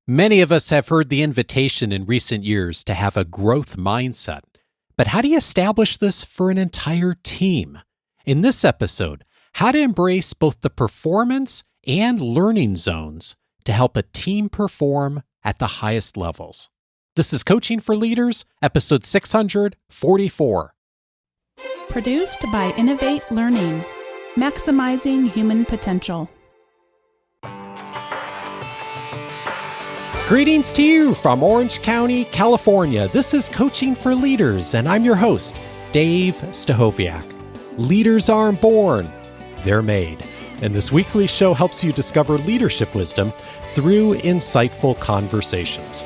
Many of us have heard the invitation in recent years to have a growth mindset. But how do you establish this for an entire team? In this episode, how to embrace both the performance and learning zones to help a team perform at the highest levels. This is Coaching for Leaders, episode 644. Produced by Innovate Learning, maximizing human potential. Greetings to you from Orange County, California. This is Coaching for Leaders, and I'm your host, Dave Stachowiak. Leaders aren't born, they're made. And this weekly show helps you discover leadership wisdom through insightful conversations.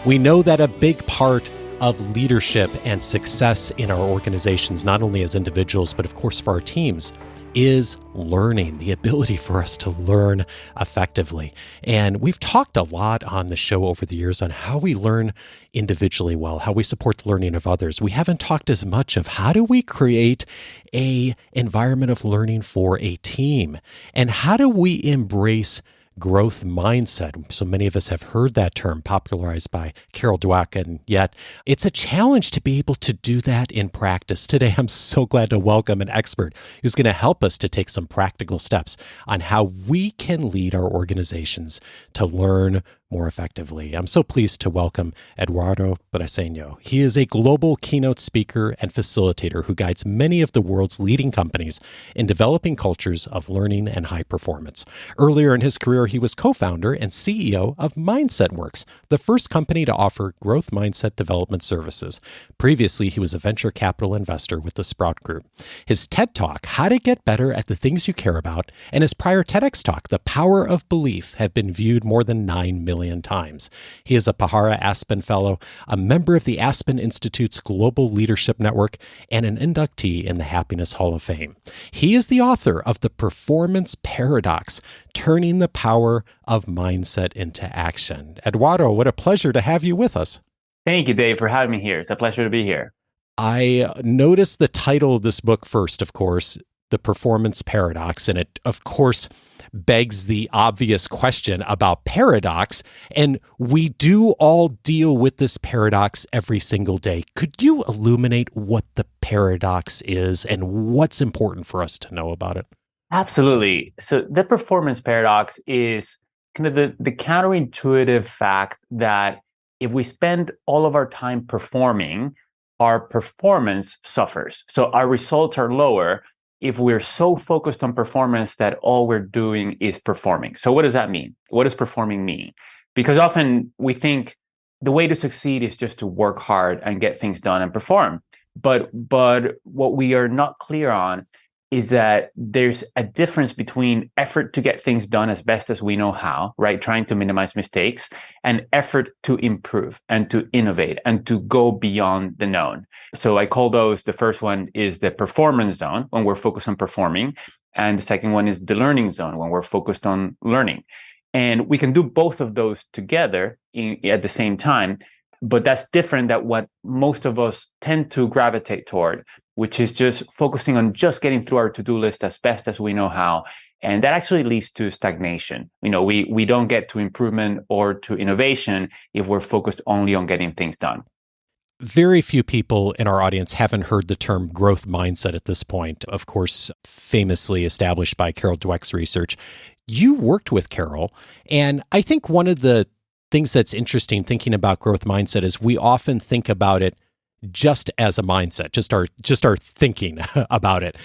We know that a big part of leadership and success in our organizations, not only as individuals, but of course for our teams, is learning, the ability for us to learn effectively. And we've talked a lot on the show over the years on how we learn individually well, how we support the learning of others. We haven't talked as much of how do we create an environment of learning for a team, and how do we embrace growth mindset. So many of us have heard that term popularized by Carol Dweck, and yet it's a challenge to be able to do that in practice. Today, I'm so glad to welcome an expert who's going to help us to take some practical steps on how we can lead our organizations to learn more effectively. I'm so pleased to welcome Eduardo Briceño. He is a global keynote speaker and facilitator who guides many of the world's leading companies in developing cultures of learning and high performance. Earlier in his career, he was co-founder and CEO of MindsetWorks, the first company to offer growth mindset development services. Previously, he was a venture capital investor with the Sprout Group. His TED Talk, How to Get Better at the Things You Care About, and his prior TEDx Talk, The Power of Belief, have been viewed more than 9 million times. He is a Pahara-Aspen Fellow, a member of the Aspen Institute's Global Leadership Network, and an inductee in the Happiness Hall of Fame. He is the author of The Performance Paradox, Turning the Power of Mindset into Action. Eduardo, what a pleasure to have you with us. Thank you, Dave, for having me here. It's a pleasure to be here. I noticed the title of this book first, of course, The Performance Paradox, and it, of course, begs the obvious question about paradox, and we do all deal with this paradox every single day. Could you illuminate what the paradox is and what's important for us to know about it? Absolutely. So the performance paradox is kind of the counterintuitive fact that if we spend all of our time performing, our performance suffers. So our results are lower if we're so focused on performance that all we're doing is performing. So what does that mean? What does performing mean? Because often we think the way to succeed is just to work hard and get things done and perform. But what we are not clear on is that there's a difference between effort to get things done as best as we know how, right? Trying to minimize mistakes, and effort to improve and to innovate and to go beyond the known. So I call those, the first one is the performance zone when we're focused on performing. And the second one is the learning zone when we're focused on learning. And we can do both of those together at the same time, but that's different than what most of us tend to gravitate toward, which is just focusing on just getting through our to-do list as best as we know how. And that actually leads to stagnation. We don't get to improvement or to innovation if we're focused only on getting things done. Very few people in our audience haven't heard the term growth mindset at this point, of course, famously established by Carol Dweck's research. You worked with Carol, and I think one of the things that's interesting thinking about growth mindset is we often think about it just as a mindset, just our thinking about it.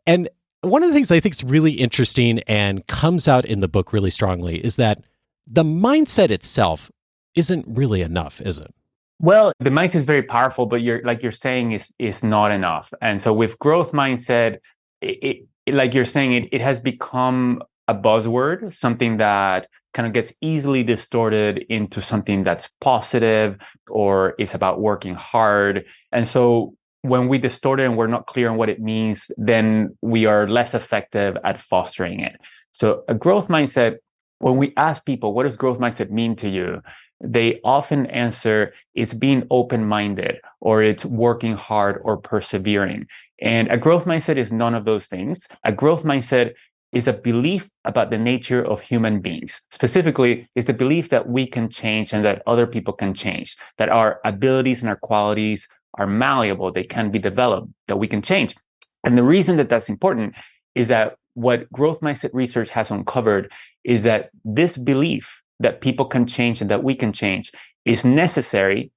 And one of the things I think is really interesting and comes out in the book really strongly is that the mindset itself isn't really enough, is it? Well, the mindset is very powerful, but you're saying is not enough. And so with growth mindset, it like you're saying, it has become a buzzword, something that kind of gets easily distorted into something that's positive or is about working hard. And so when we distort it and we're not clear on what it means, then we are less effective at fostering it. So a growth mindset, when we ask people, what does growth mindset mean to you? They often answer, it's being open-minded, or it's working hard or persevering. And a growth mindset is none of those things. A growth mindset is a belief about the nature of human beings. Specifically, is the belief that we can change and that other people can change, that our abilities and our qualities are malleable, they can be developed, that we can change. And the reason that that's important is that what growth mindset research has uncovered is that this belief that people can change and that we can change is necessary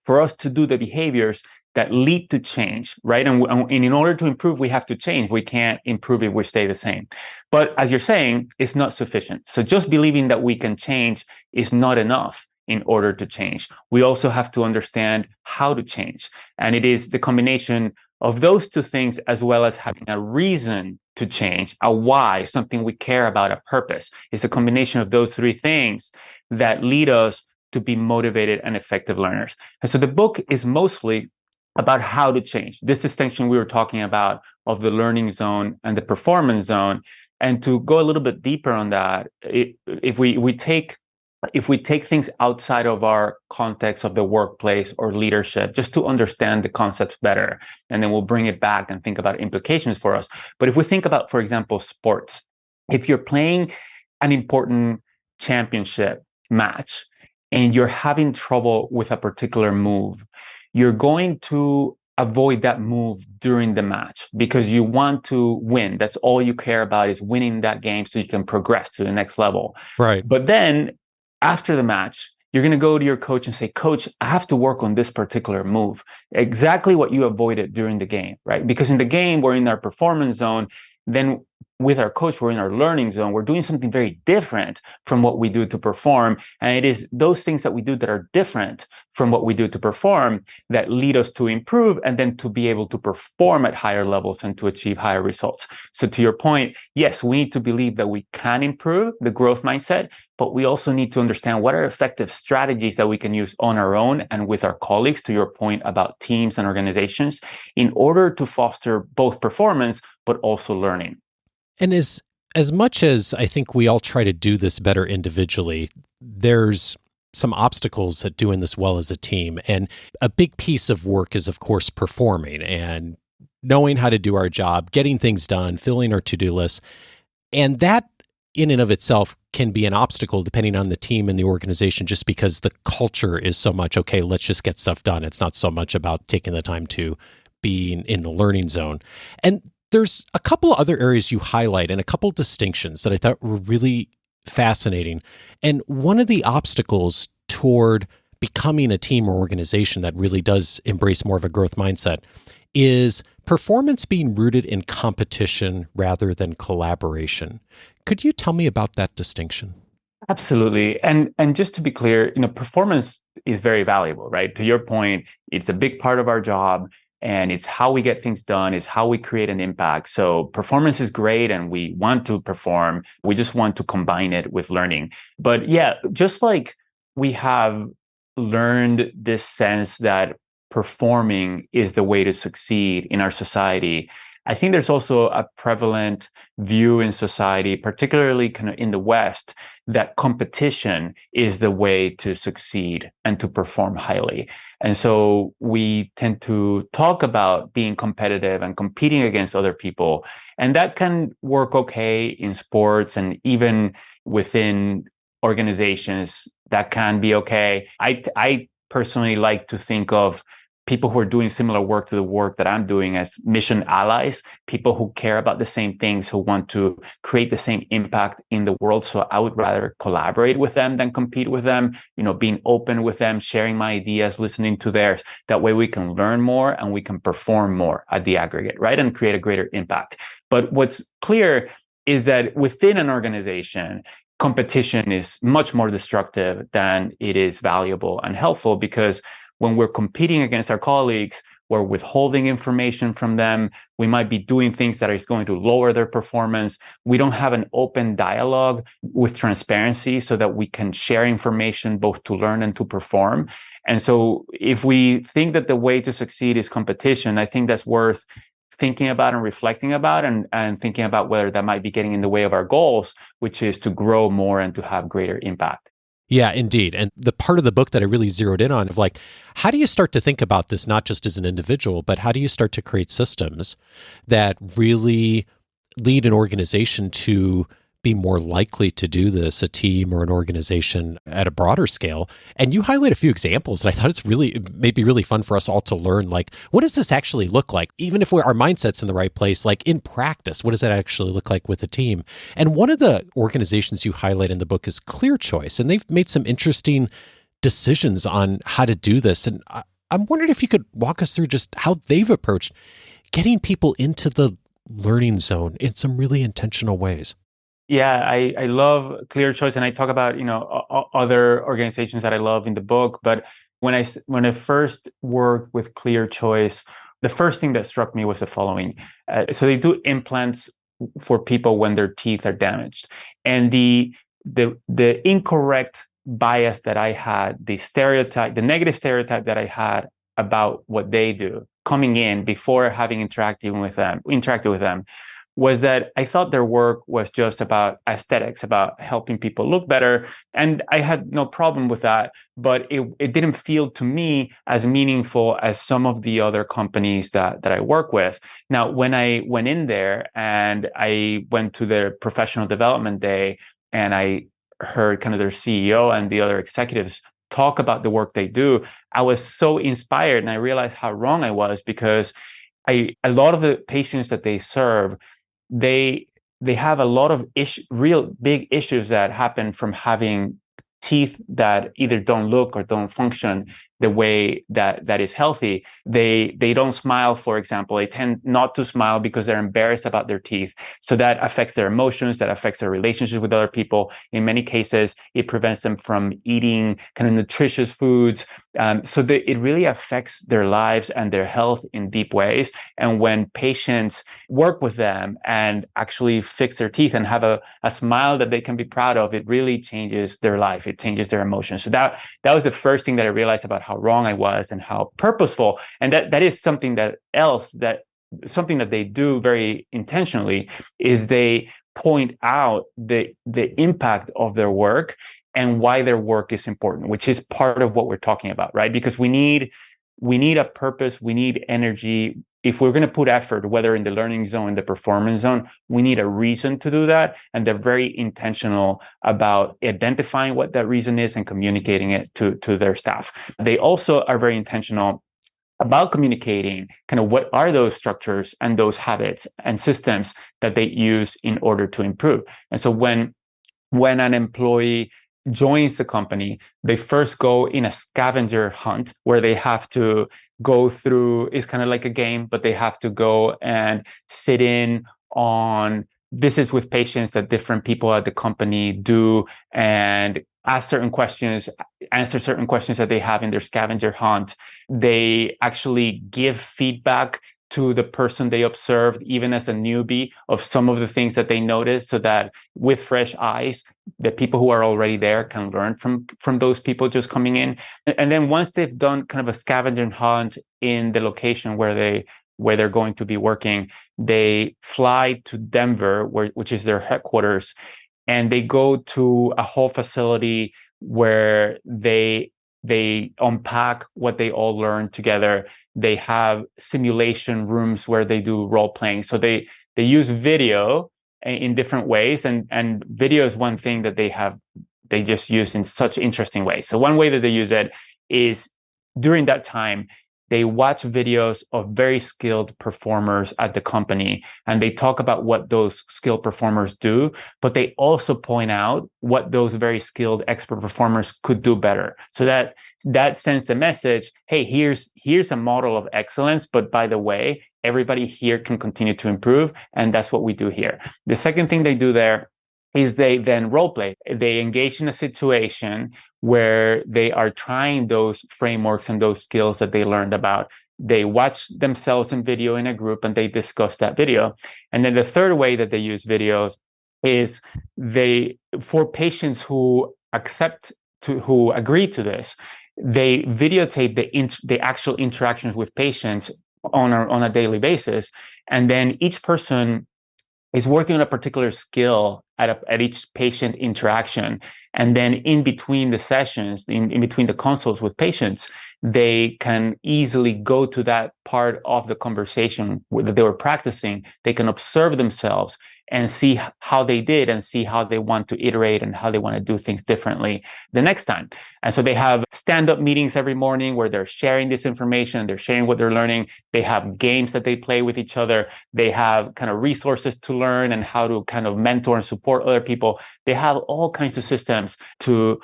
for us to do the behaviors that lead to change, right? And in order to improve, we have to change. We can't improve if we stay the same. But as you're saying, it's not sufficient. So just believing that we can change is not enough in order to change. We also have to understand how to change. And it is the combination of those two things, as well as having a reason to change, a why, something we care about, a purpose. It's a combination of those three things that lead us to be motivated and effective learners. And so the book is mostly about how to change. This distinction we were talking about of the learning zone and the performance zone. And to go a little bit deeper on that, if we take things outside of our context of the workplace or leadership, just to understand the concepts better, and then we'll bring it back and think about implications for us. But if we think about, for example, sports, if you're playing an important championship match and you're having trouble with a particular move, you're going to avoid that move during the match because you want to win. That's all you care about, is winning that game so you can progress to the next level. Right. But then after the match, you're going to go to your coach and say, Coach, I have to work on this particular move. Exactly what you avoided during the game, right? Because in the game, we're in our performance zone. Then with our coach, we're in our learning zone. We're doing something very different from what we do to perform. And it is those things that we do that are different from what we do to perform that lead us to improve and then to be able to perform at higher levels and to achieve higher results. So to your point, yes, we need to believe that we can improve the growth mindset, but we also need to understand what are effective strategies that we can use on our own and with our colleagues, to your point about teams and organizations, in order to foster both performance, but also learning. And as much as I think we all try to do this better individually, there's some obstacles at doing this well as a team. And a big piece of work is, of course, performing and knowing how to do our job, getting things done, filling our to-do lists. And that in and of itself can be an obstacle depending on the team and the organization, just because the culture is so much, okay, let's just get stuff done. It's not so much about taking the time to be in the learning zone. And there's a couple other areas you highlight and a couple distinctions that I thought were really fascinating. And one of the obstacles toward becoming a team or organization that really does embrace more of a growth mindset is performance being rooted in competition rather than collaboration. Could you tell me about that distinction? Absolutely. And just to be clear, performance is very valuable, right? To your point, it's a big part of our job. And it's how we get things done, it's how we create an impact. So performance is great and we want to perform. We just want to combine it with learning. But yeah, just like we have learned this sense that performing is the way to succeed in our society, I think there's also a prevalent view in society, particularly kind of in the West, that competition is the way to succeed and to perform highly. And so we tend to talk about being competitive and competing against other people. And that can work okay in sports and even within organizations, that can be okay. I personally like to think of people who are doing similar work to the work that I'm doing as mission allies, people who care about the same things, who want to create the same impact in the world. So I would rather collaborate with them than compete with them, being open with them, sharing my ideas, listening to theirs. That way we can learn more and we can perform more at the aggregate, right? And create a greater impact. But what's clear is that within an organization, competition is much more destructive than it is valuable and helpful, because when we're competing against our colleagues, we're withholding information from them. We might be doing things that is going to lower their performance. We don't have an open dialogue with transparency so that we can share information both to learn and to perform. And so if we think that the way to succeed is competition, I think that's worth thinking about and reflecting about and thinking about whether that might be getting in the way of our goals, which is to grow more and to have greater impact. Yeah, indeed. And the part of the book that I really zeroed in on of how do you start to think about this, not just as an individual, but how do you start to create systems that really lead an organization to be more likely to do this, a team or an organization at a broader scale. And you highlight a few examples, and I thought it may be really fun for us all to learn, like, what does this actually look like? Even if our mindset's in the right place, like in practice, what does that actually look like with a team? And one of the organizations you highlight in the book is Clear Choice, and they've made some interesting decisions on how to do this. And I'm wondering if you could walk us through just how they've approached getting people into the learning zone in some really intentional ways. Yeah, I love Clear Choice, and I talk about other organizations that I love in the book. But when I first worked with Clear Choice, the first thing that struck me was the following. So they do implants for people when their teeth are damaged, and the incorrect bias that I had, the negative stereotype that I had about what they do coming in before having interacted with them, was that I thought their work was just about aesthetics, about helping people look better. And I had no problem with that, but it didn't feel to me as meaningful as some of the other companies that I work with. Now, when I went in there and I went to their professional development day and I heard kind of their CEO and the other executives talk about the work they do, I was so inspired, and I realized how wrong I was, because a lot of the patients that they serve, they have a lot of real big issues that happen from having teeth that either don't look or don't function the way that is healthy. They don't smile, for example. They tend not to smile because they're embarrassed about their teeth. So that affects their emotions, that affects their relationships with other people. In many cases, it prevents them from eating kind of nutritious foods. So it really affects their lives and their health in deep ways. And when patients work with them and actually fix their teeth and have a smile that they can be proud of, it really changes their life. It changes their emotions. So that was the first thing that I realized about how wrong I was and how purposeful. And that is something that they do very intentionally, is they point out the impact of their work and why their work is important, which is part of what we're talking about, right? Because we need a purpose, we need energy. If we're going to put effort, whether in the learning zone, the performance zone, we need a reason to do that. And they're very intentional about identifying what that reason is and communicating it to their staff. They also are very intentional about communicating kind of what are those structures and those habits and systems that they use in order to improve. And so when an employee joins the company, they first go in a scavenger hunt where they have to go through, it's kind of like a game, but they have to go and sit in on visits with patients that different people at the company do, and ask certain questions, answer certain questions that they have in their scavenger hunt. They actually give feedback to the person they observed, even as a newbie, of some of the things that they noticed, so that with fresh eyes, the people who are already there can learn from those people just coming in. And then once they've done kind of a scavenger hunt in the location where they're going to be working, they fly to Denver, which is their headquarters, and they go to a whole facility where they unpack what they all learned together. They have simulation rooms where they do role playing. So they use video in different ways, and video is one thing that they just use in such interesting ways. So one way that they use it is during that time, they watch videos of very skilled performers at the company, and they talk about what those skilled performers do, but they also point out what those very skilled expert performers could do better. So that sends the message, hey, here's a model of excellence, but by the way, everybody here can continue to improve, and that's what we do here. The second thing they do there is they then role play. They engage in a situation where they are trying those frameworks and those skills that they learned about. They watch themselves in video in a group and they discuss that video. And then the third way that they use videos is for patients who who agree to this, they videotape the actual interactions with patients on a daily basis. And then each person is working on a particular skill at each patient interaction. And then in between the sessions, in between the consults with patients, they can easily go to that part of the conversation that they were practicing. They can observe themselves and see how they did and see how they want to iterate and how they want to do things differently the next time. And so they have stand-up meetings every morning where they're sharing this information, they're sharing what they're learning. They have games that they play with each other. They have kind of resources to learn and how to kind of mentor and support other people. They have all kinds of systems to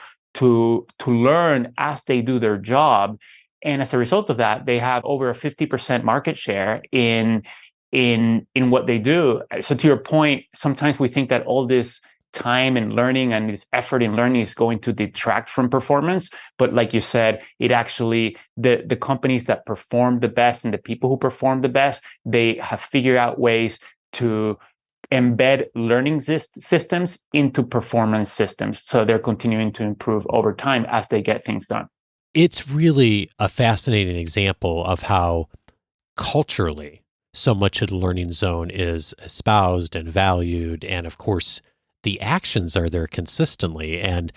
learn as they do their job. And as a result of that, they have over a 50% market share in what they do. So to your point, sometimes we think that all this time and learning and this effort in learning is going to detract from performance. But like you said, it actually, the companies that perform the best and the people who perform the best, they have figured out ways to embed learning systems into performance systems. So they're continuing to improve over time as they get things done. It's really a fascinating example of how culturally so much of the learning zone is espoused and valued. And of course, the actions are there consistently. And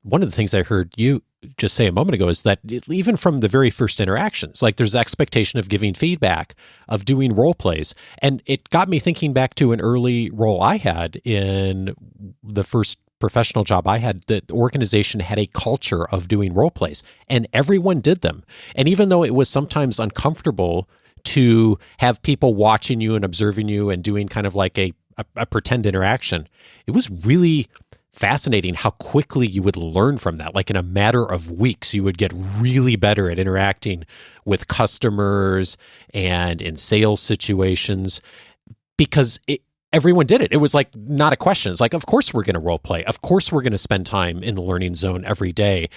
one of the things I heard you just say a moment ago is that even from the very first interactions, like there's expectation of giving feedback, of doing role plays. And it got me thinking back to an early role I had in the first professional job I had. The organization had a culture of doing role plays, and everyone did them. And even though it was sometimes uncomfortable to have people watching you and observing you and doing kind of like a pretend interaction, it was really fascinating how quickly you would learn from that. Like in a matter of weeks, you would get really better at interacting with customers and in sales situations because everyone did it. It was like not a question. It's like, of course we're going to role play. Of course we're going to spend time in the learning zone every day.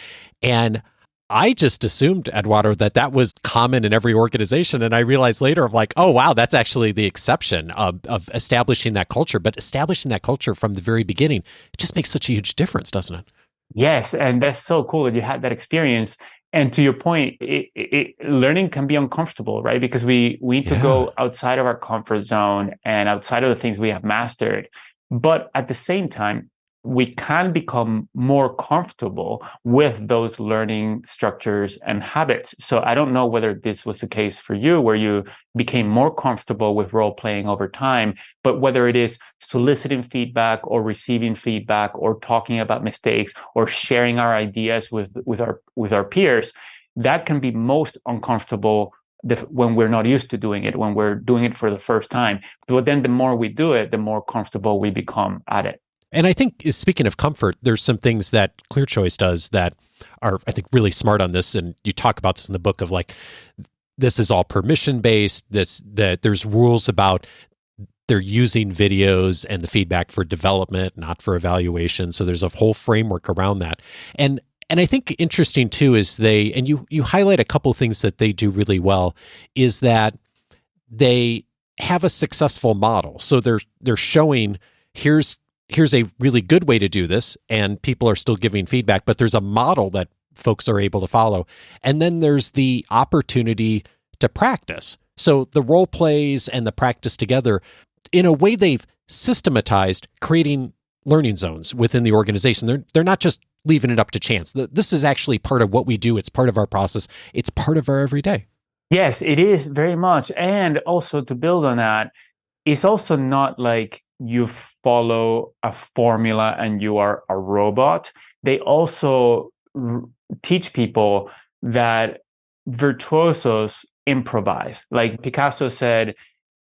And I just assumed, Eduardo, that was common in every organization. And I realized later, I'm like, oh, wow, that's actually the exception of establishing that culture. But establishing that culture from the very beginning, it just makes such a huge difference, doesn't it? Yes. And that's so cool that you had that experience. And to your point, learning can be uncomfortable, right? Because we need to go outside of our comfort zone and outside of the things we have mastered. But at the same time, we can become more comfortable with those learning structures and habits. So I don't know whether this was the case for you, where you became more comfortable with role playing over time, but whether it is soliciting feedback or receiving feedback or talking about mistakes or sharing our ideas with our peers, that can be most uncomfortable when we're not used to doing it, when we're doing it for the first time. But then the more we do it, the more comfortable we become at it. And I think, speaking of comfort, there's some things that ClearChoice does that are, I think, really smart on this. And you talk about this in the book of like, this is all permission-based, that there's rules about they're using videos and the feedback for development, not for evaluation. So there's a whole framework around that. And I think interesting too is you highlight a couple of things that they do really well, is that they have a successful model. So they're showing, here's a really good way to do this, and people are still giving feedback, but there's a model that folks are able to follow. And then there's the opportunity to practice. So the role plays and the practice together, in a way they've systematized creating learning zones within the organization. They're not just leaving it up to chance. This is actually part of what we do. It's part of our process. It's part of our everyday. Yes, it is very much. And also to build on that, it's also not like you follow a formula and you are a robot. They also teach people that virtuosos improvise. Like Picasso said,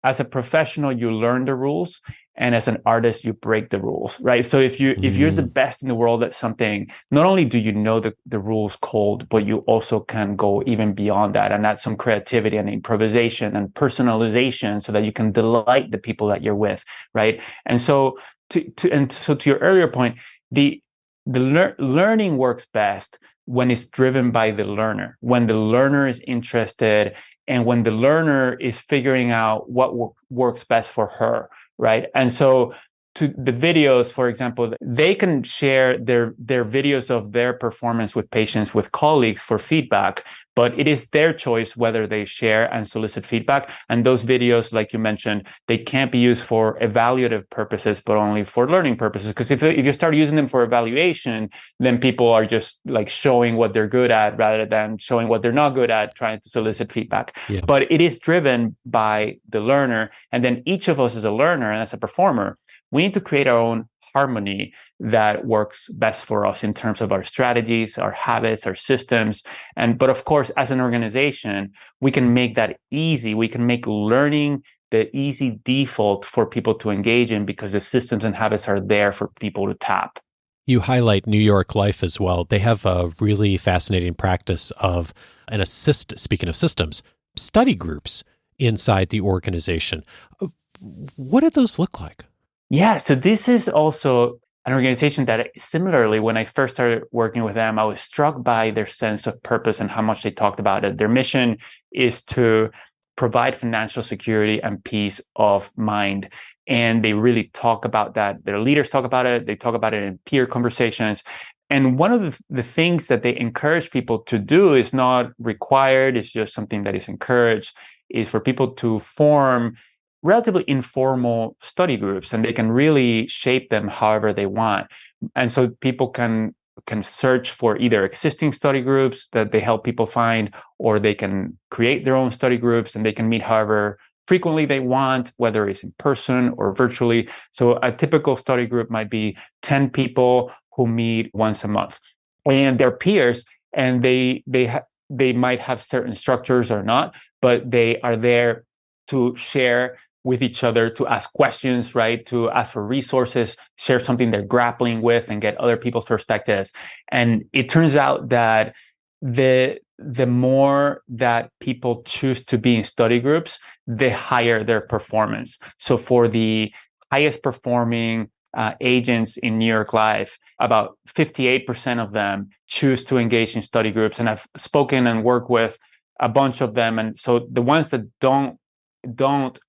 as a professional, you learn the rules, and as an artist, you break the rules, right? So if you're the best in the world at something, not only do you know the rules cold, but you also can go even beyond that and add some creativity and improvisation and personalization so that you can delight the people that you're with, right? And so to your earlier point, the learning works best when it's driven by the learner, when the learner is interested, and when the learner is figuring out what works best for her, right? And so to the videos, for example, they can share their videos of their performance with patients, with colleagues for feedback, but it is their choice whether they share and solicit feedback. And those videos, like you mentioned, they can't be used for evaluative purposes, but only for learning purposes. Because if you start using them for evaluation, then people are just like showing what they're good at rather than showing what they're not good at, trying to solicit feedback. Yeah. But it is driven by the learner. And then each of us as a learner and as a performer, we need to create our own harmony that works best for us in terms of our strategies, our habits, our systems. But of course, as an organization, we can make that easy. We can make learning the easy default for people to engage in because the systems and habits are there for people to tap. You highlight New York Life as well. They have a really fascinating practice of speaking of systems, study groups inside the organization. What did those look like? Yeah, so this is also an organization that similarly, when I first started working with them, I was struck by their sense of purpose and how much they talked about it. Their mission is to provide financial security and peace of mind. And they really talk about that. Their leaders talk about it. They talk about it in peer conversations. And one of the things that they encourage people to do is not required, it's just something that is encouraged, is for people to form relatively informal study groups, and they can really shape them however they want. And so people can search for either existing study groups that they help people find, or they can create their own study groups, and they can meet however frequently they want, whether it's in person or virtually. So a typical study group might be 10 people who meet once a month, and they're peers, and they might have certain structures or not, but they are there to share with each other, to ask questions, right? To ask for resources, share something they're grappling with, and get other people's perspectives. And it turns out that the more that people choose to be in study groups, the higher their performance. So for the highest performing agents in New York Life, about 58% of them choose to engage in study groups. And I've spoken and worked with a bunch of them. And so the ones that don't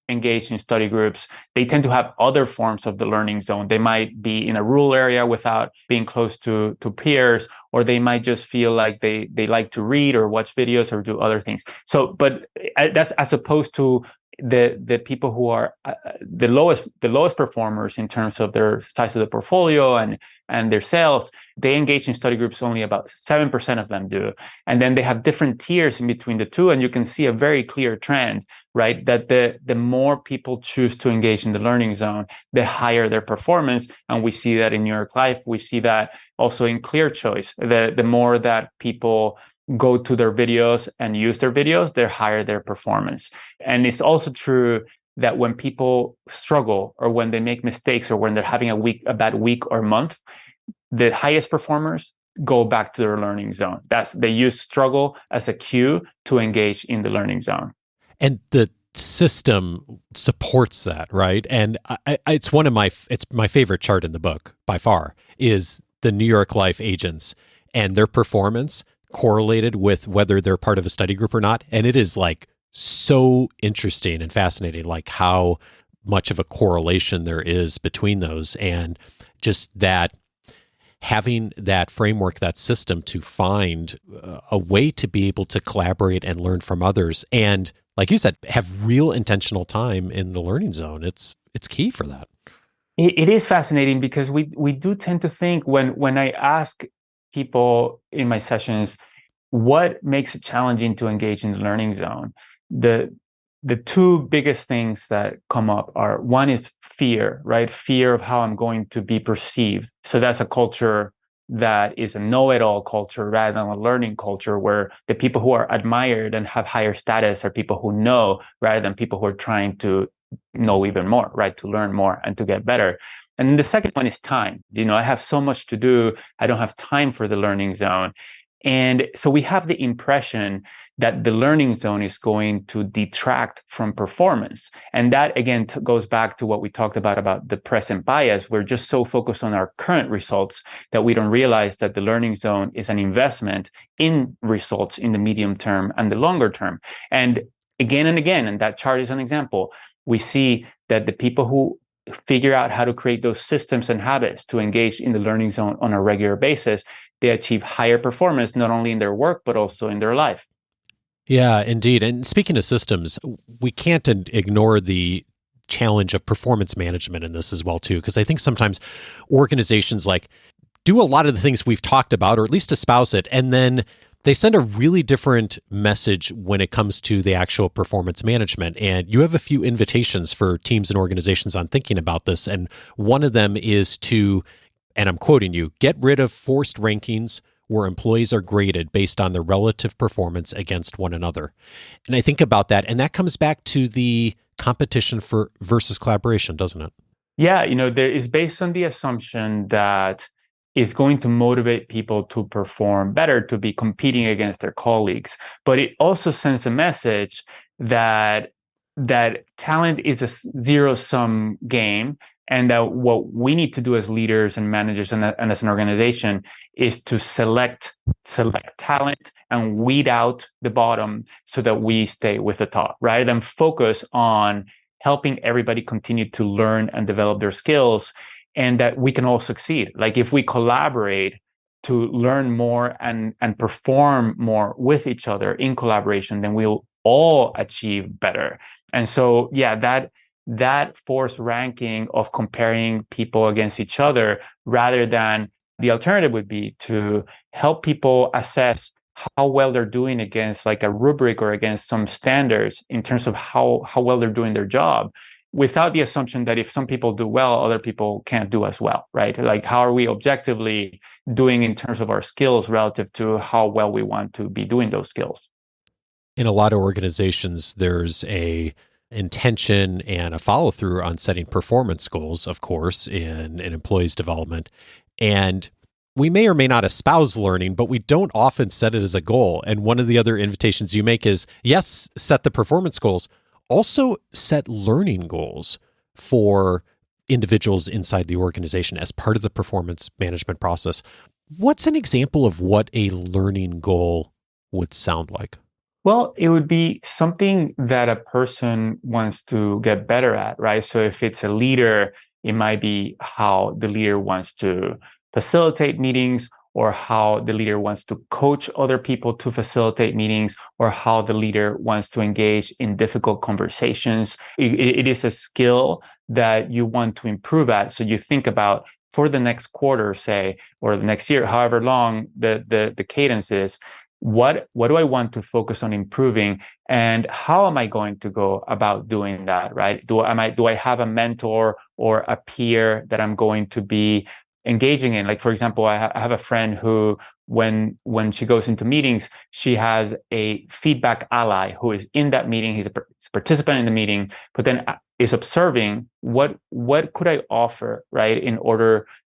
engage in study groups, they tend to have other forms of the learning zone. They might be in a rural area without being close to peers, or they might just feel like they like to read or watch videos or do other things. So, but that's as opposed to the people who are the lowest performers in terms of their size of the portfolio and their sales. They engage in study groups, only about 7% of them do. And then they have different tiers in between the two, and you can see a very clear trend, right? That the more people choose to engage in the learning zone, the higher their performance. And we see that in New York Life. We see that also in Clear Choice. The more that people go to their videos and use their videos, the higher their performance. And it's also true that when people struggle, or when they make mistakes, or when they're having a bad week or month, the highest performers go back to their learning zone. They use struggle as a cue to engage in the learning zone. And the system supports that, right? And it's my favorite chart in the book by far, is the New York Life agents and their performance correlated with whether they're part of a study group or not. And it is like so interesting and fascinating, like how much of a correlation there is between those, and just that having that framework, that system to find a way to be able to collaborate and learn from others. And like you said, have real intentional time in the learning zone. It's key for that. It is fascinating because we do tend to think, when I ask people in my sessions, what makes it challenging to engage in the learning zone? The two biggest things that come up are, one is fear, right? Fear of how I'm going to be perceived. So that's a culture that is a know-it-all culture rather than a learning culture, where the people who are admired and have higher status are people who know, rather than people who are trying to know even more, right? To learn more and to get better. And the second one is time. I have so much to do. I don't have time for the learning zone. And so we have the impression that the learning zone is going to detract from performance. And that, again, goes back to what we talked about the present bias. We're just so focused on our current results that we don't realize that the learning zone is an investment in results in the medium term and the longer term. And again, and that chart is an example, we see that the people who figure out how to create those systems and habits to engage in the learning zone on a regular basis, they achieve higher performance, not only in their work, but also in their life. Yeah, indeed. And speaking of systems, we can't ignore the challenge of performance management in this as well, too, because I think sometimes organizations do a lot of the things we've talked about, or at least espouse it, and then they send a really different message when it comes to the actual performance management. And you have a few invitations for teams and organizations on thinking about this. And one of them is to, and I'm quoting you, get rid of forced rankings where employees are graded based on their relative performance against one another. And I think about that, and that comes back to the competition versus collaboration, doesn't it? Yeah, there is based on the assumption that it's going to motivate people to perform better, to be competing against their colleagues. But it also sends a message that talent is a zero-sum game, and that what we need to do as leaders and managers and as an organization is to select talent and weed out the bottom so that we stay with the top, rather than focus on helping everybody continue to learn and develop their skills, and that we can all succeed. Like if we collaborate to learn more and perform more with each other in collaboration, then we'll all achieve better. And so, yeah, that forced ranking of comparing people against each other, rather than the alternative would be to help people assess how well they're doing against a rubric or against some standards in terms of how well they're doing their job, without the assumption that if some people do well, other people can't do as well, right? Like, how are we objectively doing in terms of our skills relative to how well we want to be doing those skills? In a lot of organizations, there's a intention and a follow through on setting performance goals, of course, in employees' development. And we may or may not espouse learning, but we don't often set it as a goal. And one of the other invitations you make is, yes, set the performance goals, also set learning goals for individuals inside the organization as part of the performance management process. What's an example of what a learning goal would sound like? Well, it would be something that a person wants to get better at, right? So if it's a leader, it might be how the leader wants to facilitate meetings, or how the leader wants to coach other people to facilitate meetings, or how the leader wants to engage in difficult conversations. It is a skill that you want to improve at. So you think about, for the next quarter, say, or the next year, however long the cadence is, what do I want to focus on improving, and how am I going to go about doing that, right? Do I have a mentor or a peer that I'm going to be engaging in? Like, for example, I have a friend who, when she goes into meetings, she has a feedback ally who is in that meeting. He's a participant in the meeting, but then is observing what could I offer, right, in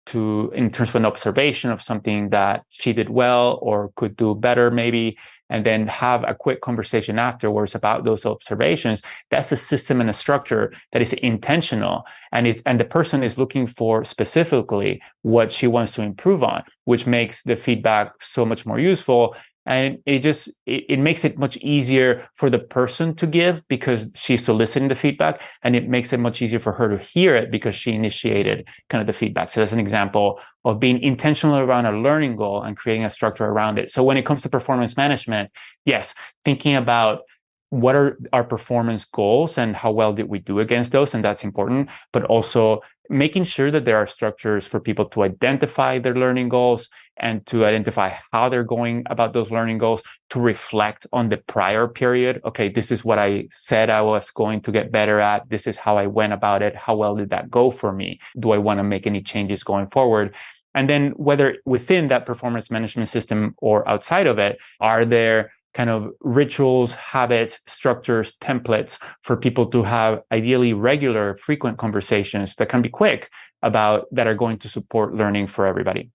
terms of an observation of something that she did well or could do better maybe, and then have a quick conversation afterwards about those observations. That's a system and a structure that is intentional, and the person is looking for specifically what she wants to improve on, which makes the feedback so much more useful. And it makes it much easier for the person to give because she's soliciting the feedback, and it makes it much easier for her to hear it because she initiated kind of the feedback. So that's an example of being intentional around a learning goal and creating a structure around it. So when it comes to performance management, yes, thinking about what are our performance goals and how well did we do against those, and that's important, but also making sure that there are structures for people to identify their learning goals and to identify how they're going about those learning goals, to reflect on the prior period. Okay, this is what I said I was going to get better at. This is how I went about it. How well did that go for me? Do I want to make any changes going forward? And then whether within that performance management system or outside of it, are there kind of rituals, habits, structures, templates for people to have ideally regular, frequent conversations that can be quick that are going to support learning for everybody.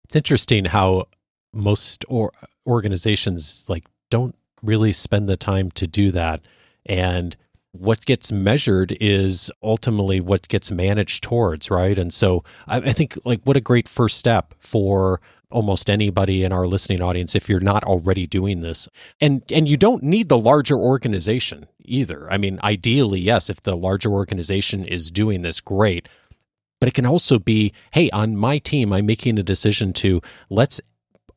It's interesting how most organizations don't really spend the time to do that. And what gets measured is ultimately what gets managed towards, right? And so I think what a great first step for almost anybody in our listening audience if you're not already doing this. And you don't need the larger organization. either. I mean, ideally, yes, if the larger organization is doing this, great. But it can also be, hey, on my team, I'm making a decision to let's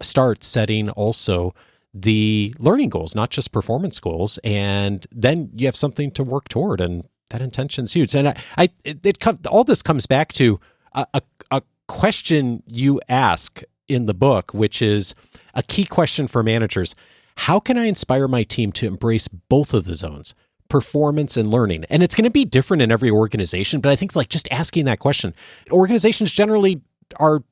start setting also the learning goals, not just performance goals. And then you have something to work toward, and that intention's huge. And all this comes back to a question you ask in the book, which is a key question for managers. How can I inspire my team to embrace both of the zones, performance and learning? And it's going to be different in every organization, but I think like just asking that question, organizations generally are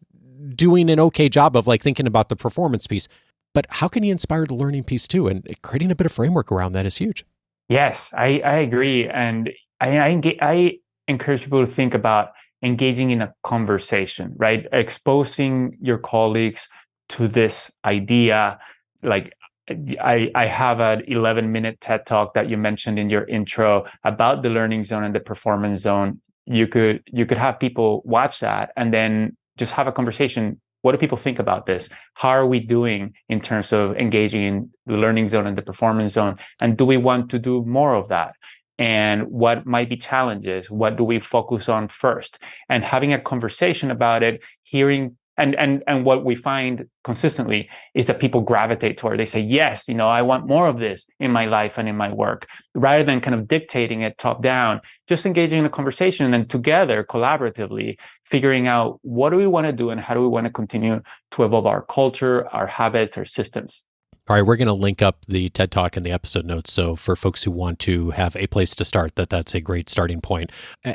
doing an okay job of like thinking about the performance piece, but how can you inspire the learning piece too? And creating a bit of framework around that is huge. Yes, I agree. And I encourage people to think about engaging in a conversation, right? Exposing your colleagues to this idea. Like I have an 11-minute TED Talk that you mentioned in your intro about the learning zone and the performance zone. You could have people watch that and then just have a conversation. What do people think about this? How are we doing in terms of engaging in the learning zone and the performance zone? And do we want to do more of that? And what might be challenges? What do we focus on first? And having a conversation about it, hearing, and what we find consistently is that people gravitate toward. They say, yes, I want more of this in my life and in my work, rather than kind of dictating it top down, just engaging in a conversation and then together, collaboratively, figuring out what do we want to do and how do we want to continue to evolve our culture, our habits, our systems. All right, we're going to link up the TED Talk in the episode notes. So for folks who want to have a place to start, that's a great starting point.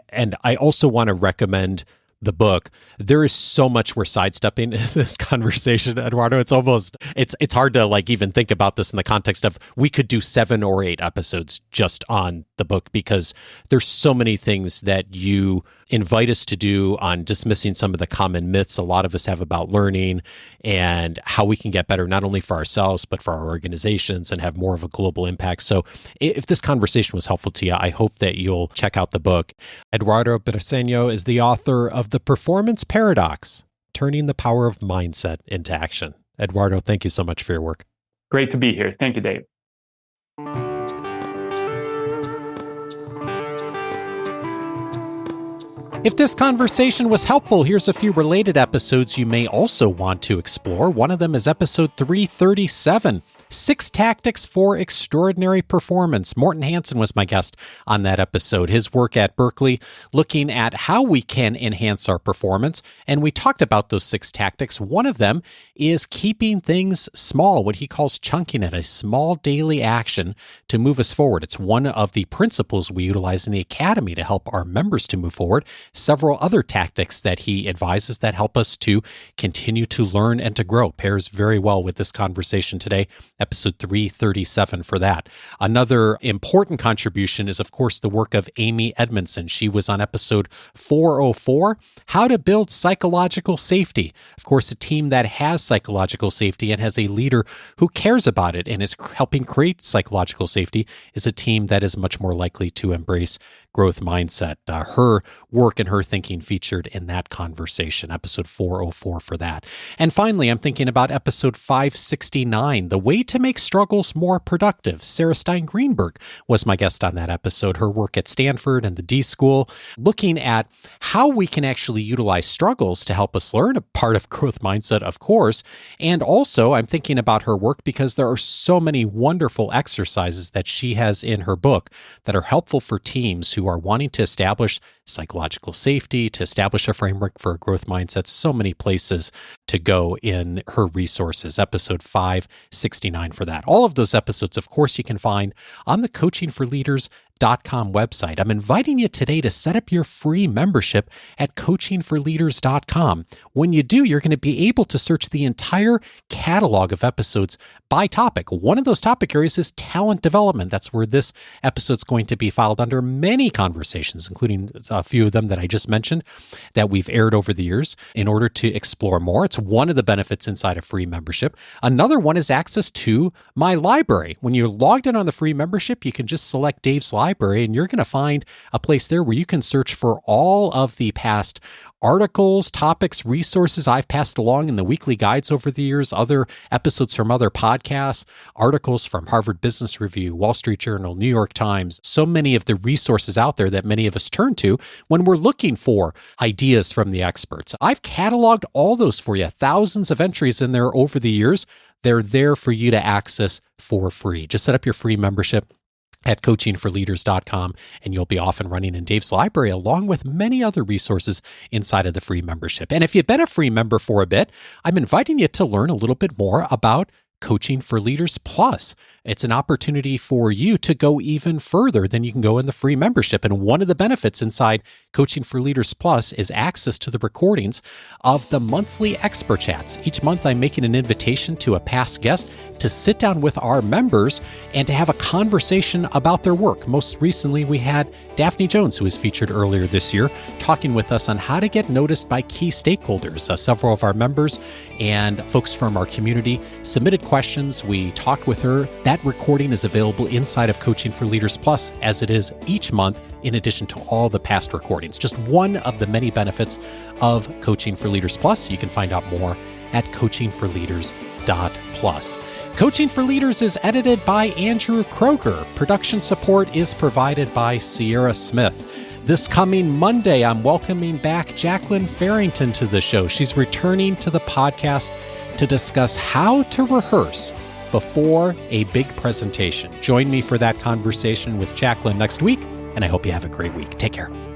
And I also want to recommend the book. There is so much we're sidestepping in this conversation, Eduardo. It's hard to like even think about this in the context of we could do 7 or 8 episodes just on the book, because there's so many things that you invite us to do on dismissing some of the common myths a lot of us have about learning and how we can get better, not only for ourselves, but for our organizations and have more of a global impact. So if this conversation was helpful to you, I hope that you'll check out the book. Eduardo Briceño is the author of The Performance Paradox, Turning the Power of Mindset into Action. Eduardo, thank you so much for your work. Great to be here. Thank you, Dave. If this conversation was helpful, here's a few related episodes you may also want to explore. One of them is episode 337, 6 Tactics for Extraordinary Performance. Morten Hansen was my guest on that episode. His work at Berkeley, looking at how we can enhance our performance. And we talked about those 6 tactics. One of them is keeping things small, what he calls chunking it, a small daily action to move us forward. It's one of the principles we utilize in the Academy to help our members to move forward. Several other tactics that he advises that help us to continue to learn and to grow. Pairs very well with this conversation today. Episode 337 for that. Another important contribution is, of course, the work of Amy Edmondson. She was on episode 404, How to Build Psychological Safety. Of course, a team that has psychological safety and has a leader who cares about it and is helping create psychological safety is a team that is much more likely to embrace growth mindset. Her work and her thinking featured in that conversation, episode 404 for that. And finally, I'm thinking about episode 569, The Way to Make Struggles More Productive. Sarah Stein Greenberg was my guest on that episode. Her work at Stanford and the D School, looking at how we can actually utilize struggles to help us learn, a part of growth mindset, of course. And also, I'm thinking about her work because there are so many wonderful exercises that she has in her book that are helpful for teams who are wanting to establish psychological safety, to establish a framework for a growth mindset. So many places to go in her resources. Episode 569 for that. All of those episodes, of course, you can find on the coachingforleaders.com website. I'm inviting you today to set up your free membership at coachingforleaders.com. When you do, you're going to be able to search the entire catalog of episodes by topic. One of those topic areas is talent development. That's where this episode's going to be filed under many conversations, including a few of them that I just mentioned that we've aired over the years in order to explore more. It's one of the benefits inside a free membership. Another one is access to my library. When you're logged in on the free membership, you can just select Dave's library library, and you're going to find a place there where you can search for all of the past articles, topics, resources I've passed along in the weekly guides over the years, other episodes from other podcasts, articles from Harvard Business Review, Wall Street Journal, New York Times, so many of the resources out there that many of us turn to when we're looking for ideas from the experts. I've cataloged all those for you, thousands of entries in there over the years. They're there for you to access for free. Just set up your free membership at coachingforleaders.com, and you'll be off and running in Dave's library, along with many other resources inside of the free membership. And if you've been a free member for a bit, I'm inviting you to learn a little bit more about Coaching for Leaders Plus. It's an opportunity for you to go even further than you can go in the free membership. And one of the benefits inside Coaching for Leaders Plus is access to the recordings of the monthly expert chats. Each month, I'm making an invitation to a past guest to sit down with our members and to have a conversation about their work. Most recently, we had Daphne Jones, who was featured earlier this year, talking with us on how to get noticed by key stakeholders. Several of our members and folks from our community submitted questions. We talked with her. That recording is available inside of Coaching for Leaders Plus, as it is each month, in addition to all the past recordings. Just one of the many benefits of Coaching for Leaders Plus. You can find out more at coachingforleaders.plus. Coaching for Leaders is edited by Andrew Kroger. Production support is provided by Sierra Smith. This coming Monday, I'm welcoming back Jacqueline Farrington to the show. She's returning to the podcast to discuss how to rehearse before a big presentation. Join me for that conversation with Jacqueline next week, and I hope you have a great week. Take care.